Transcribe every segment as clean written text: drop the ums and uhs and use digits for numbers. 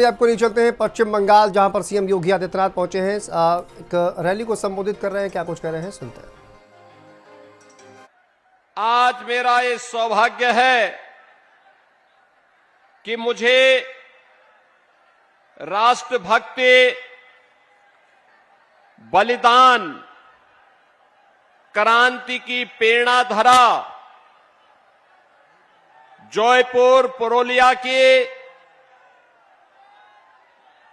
आपको नहीं चलते हैं पश्चिम बंगाल, जहां पर सीएम योगी आदित्यनाथ पहुंचे हैं। एक रैली को संबोधित कर रहे हैं। क्या कुछ कह रहे हैं, सुनते हैं। आज मेरा ये सौभाग्य है कि मुझे राष्ट्रभक्ति, बलिदान, क्रांति की प्रेरणाधारा जयपुर पुरुलिया की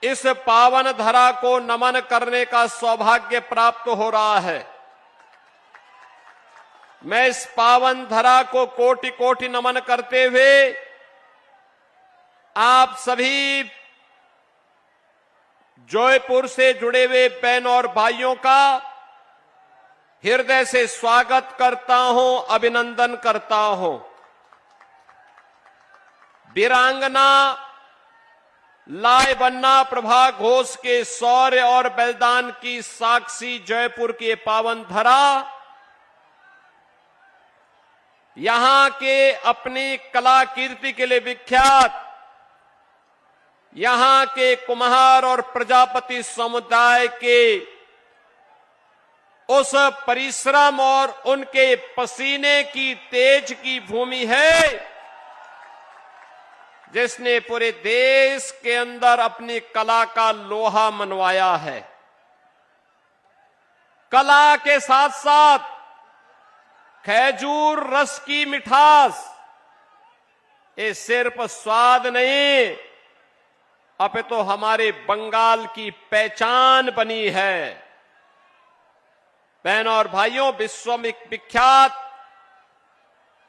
इस पावन धरा को नमन करने का सौभाग्य प्राप्त हो रहा है। मैं इस पावन धरा को कोटि कोटि नमन करते हुए आप सभी जयपुर से जुड़े हुए बहन और भाइयों का हृदय से स्वागत करता हूं, अभिनंदन करता हूं। वीरांगना लाइबन्ना प्रभा घोष के शौर्य और बलिदान की साक्षी जयपुर की पावन धरा, यहां के अपनी कला कीर्ति के लिए विख्यात यहां के कुम्हार और प्रजापति समुदाय के उस परिश्रम और उनके पसीने की तेज की भूमि है, जिसने पूरे देश के अंदर अपनी कला का लोहा मनवाया है। कला के साथ साथ खजूर रस की मिठास, ये सिर्फ स्वाद नहीं, अपितु हमारे बंगाल की पहचान बनी है। बहनों और भाइयों, विश्व में विख्यात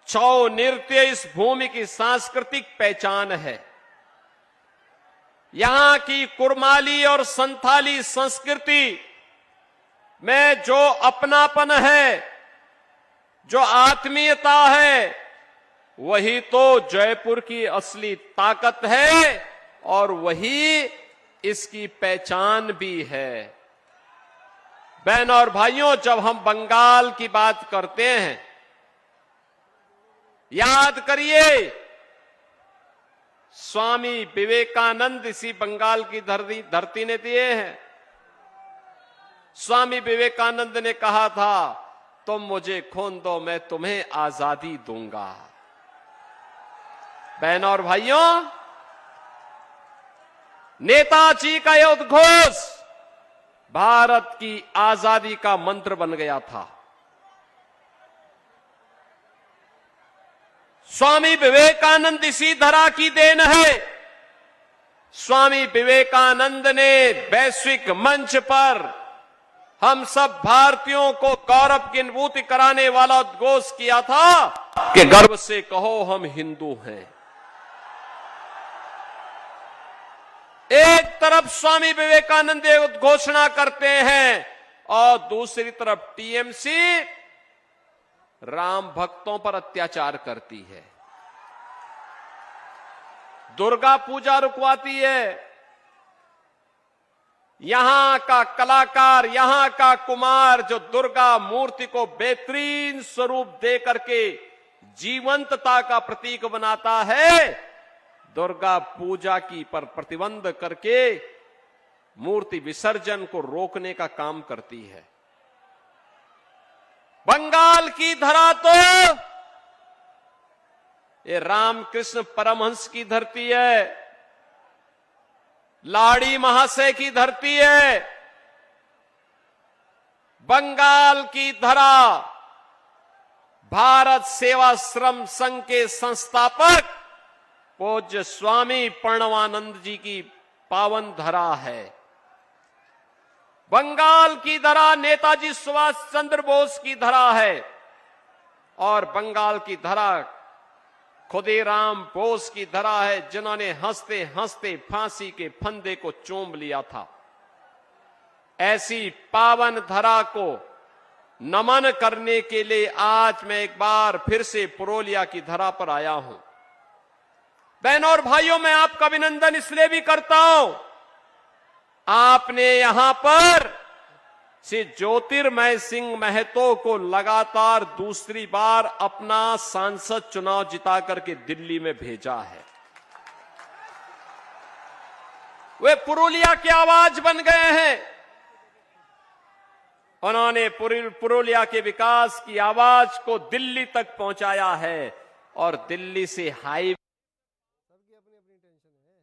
छौ नृत्य इस भूमि की सांस्कृतिक पहचान है। यहां की कुरमाली और संथाली संस्कृति में जो अपनापन है, जो आत्मीयता है, वही तो जयपुर की असली ताकत है और वही इसकी पहचान भी है। बहनों और भाइयों, जब हम बंगाल की बात करते हैं, याद करिए स्वामी विवेकानंद इसी बंगाल की धरती ने दिए हैं। स्वामी विवेकानंद ने कहा था, तुम मुझे खून दो, मैं तुम्हें आजादी दूंगा। बहनों और भाइयों, नेताजी का यह उद्घोष भारत की आजादी का मंत्र बन गया था। स्वामी विवेकानंद इसी धरा की देन है। स्वामी विवेकानंद ने वैश्विक मंच पर हम सब भारतीयों को गौरव की अनुभूति कराने वाला उद्घोष किया था कि गर्व से कहो हम हिंदू हैं। एक तरफ स्वामी विवेकानंद ये उद्घोषणा करते हैं और दूसरी तरफ टीएमसी राम भक्तों पर अत्याचार करती है, दुर्गा पूजा रुकवाती है। यहां का कलाकार, यहां का कुमार जो दुर्गा मूर्ति को बेहतरीन स्वरूप दे करके जीवंतता का प्रतीक बनाता है, दुर्गा पूजा की पर प्रतिबंध करके मूर्ति विसर्जन को रोकने का काम करती है। बंगाल की धरा तो ये रामकृष्ण परमहंस की धरती है, लाड़ी महाशय की धरती है। बंगाल की धरा भारत सेवाश्रम संघ के संस्थापक पूज्य स्वामी प्रणवानंद जी की पावन धरा है। बंगाल की धरा नेताजी सुभाष चंद्र बोस की धरा है और बंगाल की धरा खुदीराम बोस की धरा है, जिन्होंने हंसते हंसते फांसी के फंदे को चूम लिया था। ऐसी पावन धरा को नमन करने के लिए आज मैं एक बार फिर से पुरुलिया की धरा पर आया हूं। बहनों और भाइयों, मैं आपका अभिनंदन इसलिए भी करता हूं, आपने यहां पर श्री ज्योतिर्मय सिंह महतो को लगातार दूसरी बार अपना सांसद चुनाव जिता करके दिल्ली में भेजा है। वे पुरुलिया की आवाज बन गए हैं। उन्होंने पुरुलिया के विकास की आवाज को दिल्ली तक पहुंचाया है और दिल्ली से हाईवे सबकी अपनी अपनी टेंशन है।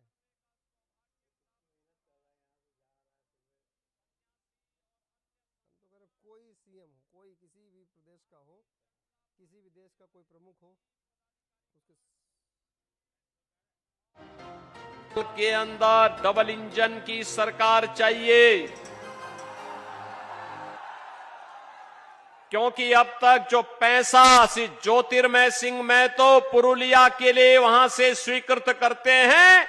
हम तो कह रहे कोई सीएम हो, कोई किसी भी प्रदेश का हो, किसी भी देश का कोई प्रमुख हो, उसके के अंदर डबल इंजन की सरकार चाहिए, क्योंकि अब तक जो पैसा श्री ज्योतिर्मय सिंह महतो पुरुलिया के लिए वहां से स्वीकृत करते हैं,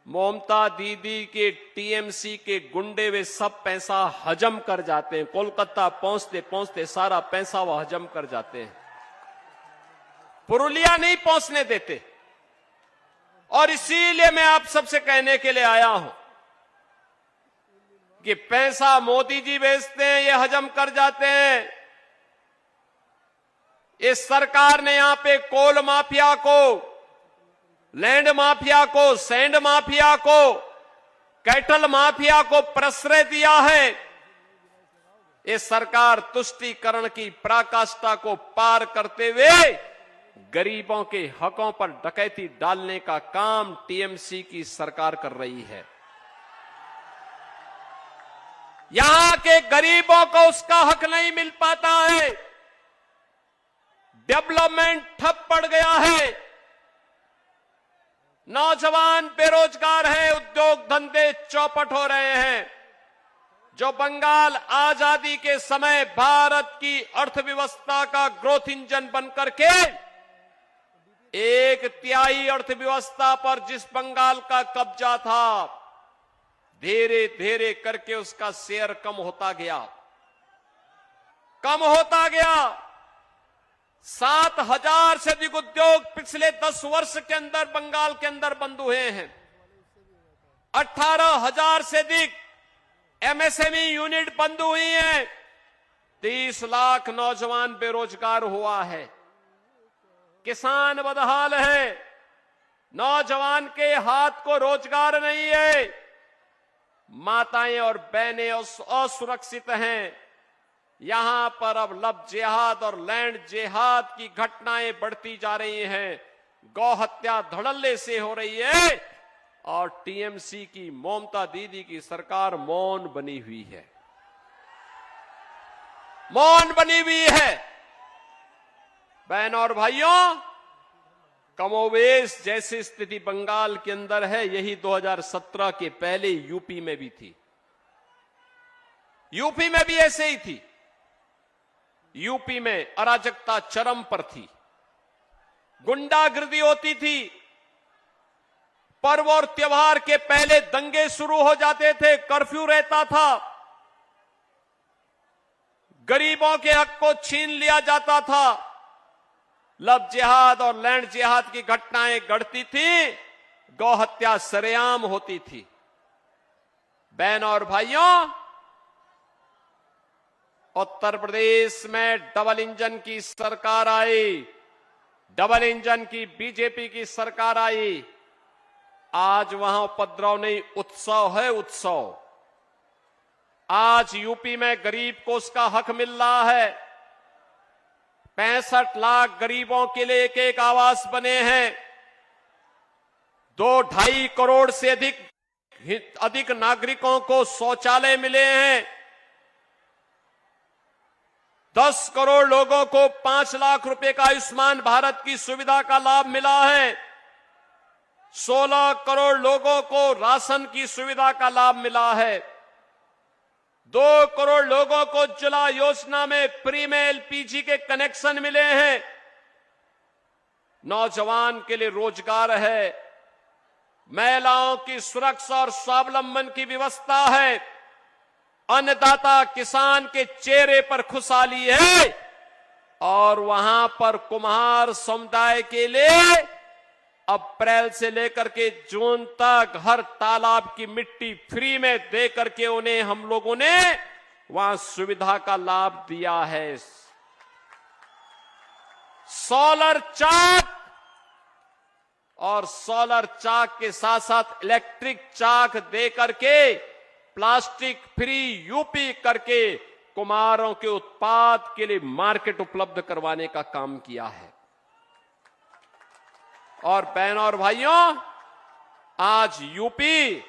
ममता दीदी के टीएमसी के गुंडे वे सब पैसा हजम कर जाते हैं। कोलकाता पहुंचते पहुंचते सारा पैसा वो हजम कर जाते हैं, पुरुलिया नहीं पहुंचने देते। और इसीलिए मैं आप सबसे कहने के लिए आया हूं कि पैसा मोदी जी भेजते हैं, ये हजम कर जाते हैं। इस सरकार ने यहां पे कोल माफिया को, लैंड माफिया को, सैंड माफिया को, कैटल माफिया को प्रश्रय दिया है। इस सरकार तुष्टीकरण की पराकाष्ठा को पार करते हुए गरीबों के हकों पर डकैती डालने का काम टीएमसी की सरकार कर रही है। यहां के गरीबों को उसका हक नहीं मिल पाता है, डेवलपमेंट ठप पड़ गया है, नौजवान बेरोजगार है, उद्योग धंधे चौपट हो रहे हैं। जो बंगाल आजादी के समय भारत की अर्थव्यवस्था का ग्रोथ इंजन बनकर के 1/3 अर्थव्यवस्था पर जिस बंगाल का कब्जा था, धीरे धीरे करके उसका शेयर कम होता गया, कम होता गया। 7,000 से अधिक उद्योग पिछले 10 वर्ष के अंदर बंगाल के अंदर बंद हुए हैं। 18,000 से अधिक एमएसएमई यूनिट बंद हुई हैं। 30 लाख नौजवान बेरोजगार हुआ है। किसान बदहाल है, नौजवान के हाथ को रोजगार नहीं है, माताएं और बहनें असुरक्षित हैं। यहां पर अब लव जिहाद और लैंड जिहाद की घटनाएं बढ़ती जा रही हैं। गौ हत्या धड़ल्ले से हो रही है और टीएमसी की ममता दीदी की सरकार मौन बनी हुई है, मौन बनी हुई है। बहनों और भाइयों, कमोवेश जैसी स्थिति बंगाल के अंदर है, यही 2017 के पहले यूपी में भी थी। यूपी में भी ऐसे ही थी। यूपी में अराजकता चरम पर थी, गुंडागर्दी होती थी। पर्व और त्योहार के पहले दंगे शुरू हो जाते थे, कर्फ्यू रहता था, गरीबों के हक को छीन लिया जाता था, लव जिहाद और लैंड जिहाद की घटनाएं घटती थी, गौ हत्या सरेआम होती थी। बहनों और भाइयों, उत्तर प्रदेश में डबल इंजन की सरकार आई, डबल इंजन की बीजेपी की सरकार आई। आज वहां उपद्रव नहीं, उत्सव है, उत्सव। आज यूपी में गरीब को उसका हक मिल रहा है। 65 लाख गरीबों के लिए एक एक आवास बने हैं। 2-2.5 करोड़ से अधिक नागरिकों को शौचालय मिले हैं। 10 करोड़ लोगों को 5 लाख रुपए का आयुष्मान भारत की सुविधा का लाभ मिला है। 16 करोड़ लोगों को राशन की सुविधा का लाभ मिला है। 2 करोड़ लोगों को उज्ज्वला योजना में फ्री में एलपीजी के कनेक्शन मिले हैं। नौजवान के लिए रोजगार है, महिलाओं की सुरक्षा और स्वावलंबन की व्यवस्था है, अन्नदाता किसान के चेहरे पर खुशहाली है। और वहां पर कुम्हार समुदाय के लिए अप्रैल से लेकर के जून तक हर तालाब की मिट्टी फ्री में दे करके उन्हें हम लोगों ने वहां सुविधा का लाभ दिया है। सोलर चाक और सोलर चाक के साथ साथ इलेक्ट्रिक चाक दे करके प्लास्टिक फ्री यूपी करके कुम्हारों के उत्पाद के लिए मार्केट उपलब्ध करवाने का काम किया है। और बहनों और भाइयों, आज यूपी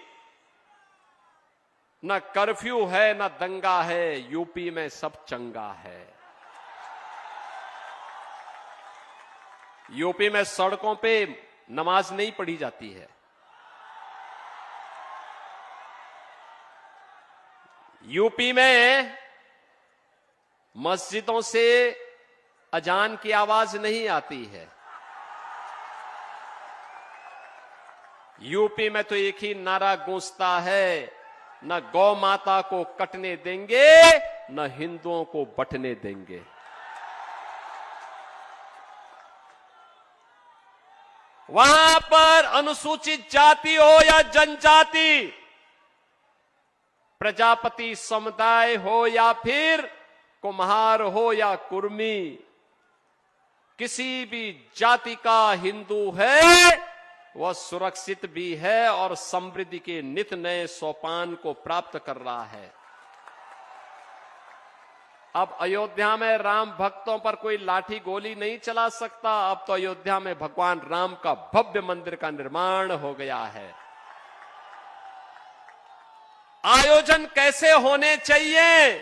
न कर्फ्यू है न दंगा है, यूपी में सब चंगा है। यूपी में सड़कों पे नमाज नहीं पढ़ी जाती है। यूपी में मस्जिदों से अजान की आवाज नहीं आती है। यूपी में तो एक ही नारा गूंजता है, न गौ माता को कटने देंगे न हिंदुओं को बंटने देंगे। वहां पर अनुसूचित जाति हो या जनजाति, प्रजापति समुदाय हो या फिर कुम्हार हो या कुर्मी, किसी भी जाति का हिंदू है वह सुरक्षित भी है और समृद्धि के नित नए सोपान को प्राप्त कर रहा है। अब अयोध्या में राम भक्तों पर कोई लाठी गोली नहीं चला सकता। अब तो अयोध्या में भगवान राम का भव्य मंदिर का निर्माण हो गया है। आयोजन कैसे होने चाहिए?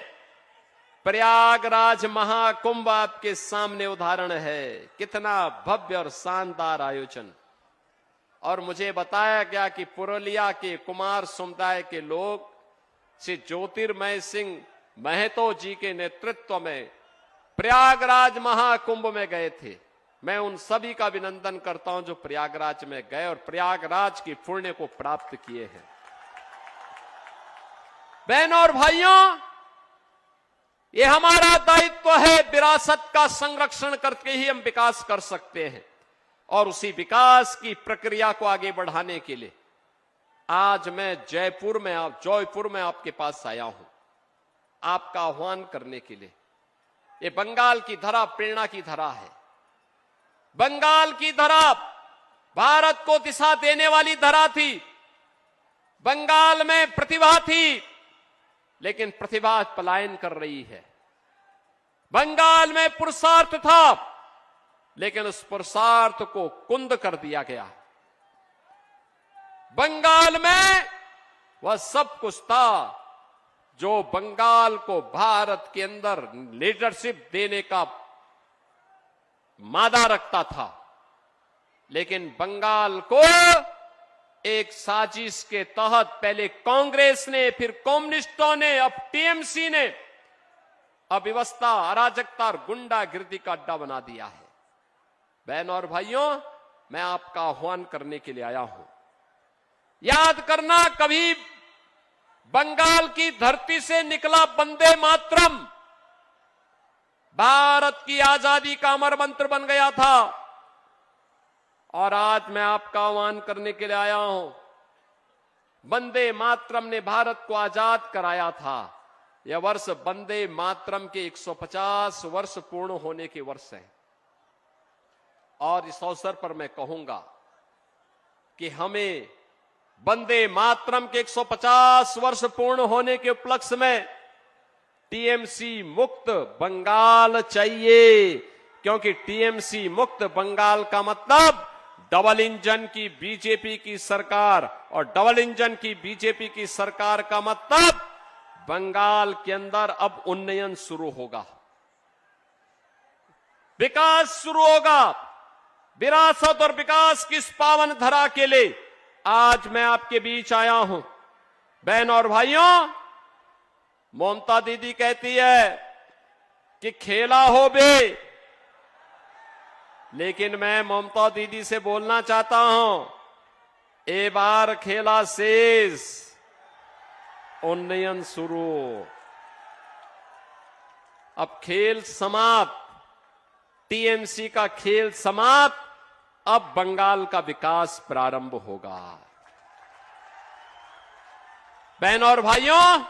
प्रयागराज महाकुंभ आपके सामने उदाहरण है, कितना भव्य और शानदार आयोजन। और मुझे बताया गया कि पुरुलिया के कुमार समुदाय के लोग श्री ज्योतिर्मय सिंह महतो जी के नेतृत्व में प्रयागराज महाकुंभ में गए थे। मैं उन सभी का अभिनंदन करता हूं जो प्रयागराज में गए और प्रयागराज की पुण्य को प्राप्त किए हैं। बहनों और भाइयों, ये हमारा दायित्व है। विरासत का संरक्षण करके ही हम विकास कर सकते हैं और उसी विकास की प्रक्रिया को आगे बढ़ाने के लिए आज मैं जयपुर में आपके पास आया हूं, आपका आह्वान करने के लिए। ये बंगाल की धरा प्रेरणा की धरा है। बंगाल की धरा भारत को दिशा देने वाली धरा थी। बंगाल में प्रतिभा थी, लेकिन प्रतिभा पलायन कर रही है। बंगाल में पुरुषार्थ था, लेकिन उस पुरुषार्थ को कुंद कर दिया गया। बंगाल में वह सब कुछ था जो बंगाल को भारत के अंदर लीडरशिप देने का मादा रखता था, लेकिन बंगाल को एक साजिश के तहत पहले कांग्रेस ने, फिर कम्युनिस्टों ने, अब टीएमसी ने अव्यवस्था, अराजकता और गुंडागिर्दी का अड्डा बना दिया है। बहनों और भाइयों, मैं आपका आह्वान करने के लिए आया हूं। याद करना, कभी बंगाल की धरती से निकला वंदे मातरम भारत की आजादी का अमर मंत्र बन गया था। और आज मैं आपका आह्वान करने के लिए आया हूं। वंदे मातरम ने भारत को आजाद कराया था। यह वर्ष वंदे मातरम के 150 वर्ष पूर्ण होने के वर्ष है। और इस अवसर पर मैं कहूंगा कि हमें वंदे मातरम के 150 वर्ष पूर्ण होने के उपलक्ष्य में टीएमसी मुक्त बंगाल चाहिए, क्योंकि टीएमसी मुक्त बंगाल का मतलब डबल इंजन की बीजेपी की सरकार, और डबल इंजन की बीजेपी की सरकार का मतलब बंगाल के अंदर अब उन्नयन शुरू होगा, विकास शुरू होगा। विरासत और विकास की इस पावन धरा के लिए आज मैं आपके बीच आया हूं। बहनों और भाइयों, ममता दीदी कहती है कि खेला हो बे, लेकिन मैं ममता दीदी से बोलना चाहता हूं, ए बार खेला शेष, उन्नयन शुरू। अब खेल समाप्त, टीएमसी का खेल समाप्त, अब बंगाल का विकास प्रारंभ होगा। बहनों और भाइयों,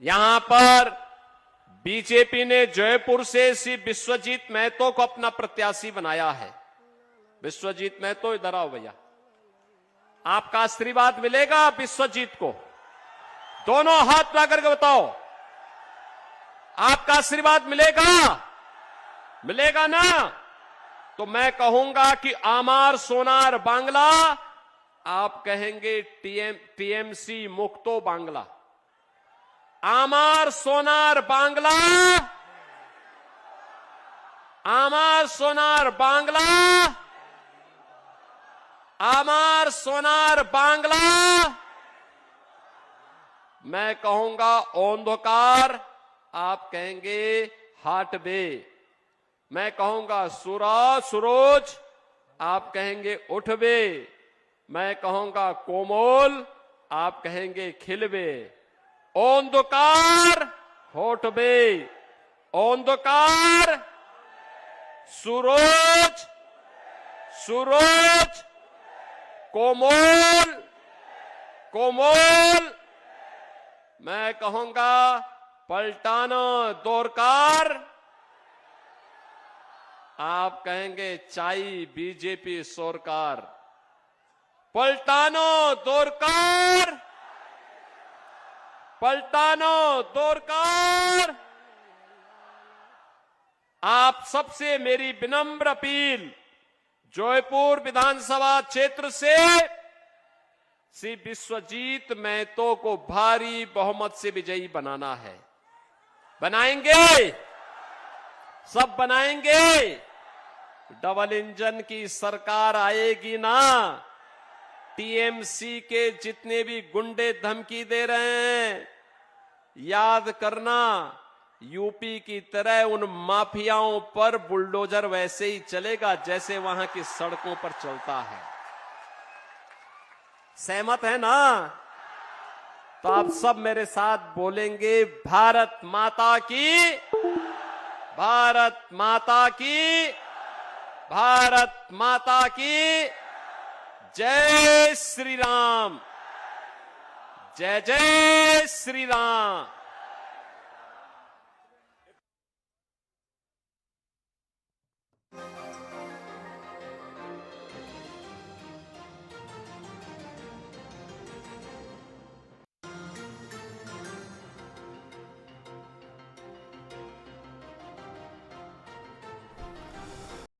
यहां पर बीजेपी ने जयपुर से श्री विश्वजीत महतो को अपना प्रत्याशी बनाया है। विश्वजीत महतो इधर आओ भैया, आपका आशीर्वाद मिलेगा विश्वजीत को? दोनों हाथ ला करके बताओ, आपका आशीर्वाद मिलेगा? मिलेगा ना? तो मैं कहूंगा कि आमार सोनार बांग्ला, आप कहेंगे टीएमसी मुक्तो बांग्ला। आमार सोनार बांग्ला, आमार सोनार बांग्ला, आमार सोनार बांग्ला। मैं कहूंगा ओंधकार, आप कहेंगे हाटबे। मैं कहूंगा सुरोज, आप कहेंगे उठबे। मैं कहूंगा कोमल, आप कहेंगे खिलबे। ओंधकार होठबे, ओंधकार सुरोज, सुरोज कोमल, कोमल। मैं कहूंगा पलटाना दोरकार, आप कहेंगे चाई बीजेपी सरकार। पलटानो दोरकार, पलटानो दोरकार। आप सबसे मेरी विनम्र अपील, जयपुर विधानसभा क्षेत्र से श्री विश्वजीत महतो को भारी बहुमत से विजयी बनाना है। बनाएंगे, सब बनाएंगे। डबल इंजन की सरकार आएगी ना? टीएमसी के जितने भी गुंडे धमकी दे रहे हैं, याद करना, यूपी की तरह उन माफियाओं पर बुलडोजर वैसे ही चलेगा जैसे वहां की सड़कों पर चलता है। सहमत है ना? तो आप सब मेरे साथ बोलेंगे, भारत माता की, भारत माता की, भारत माता की जय श्री राम, जय जय श्री राम।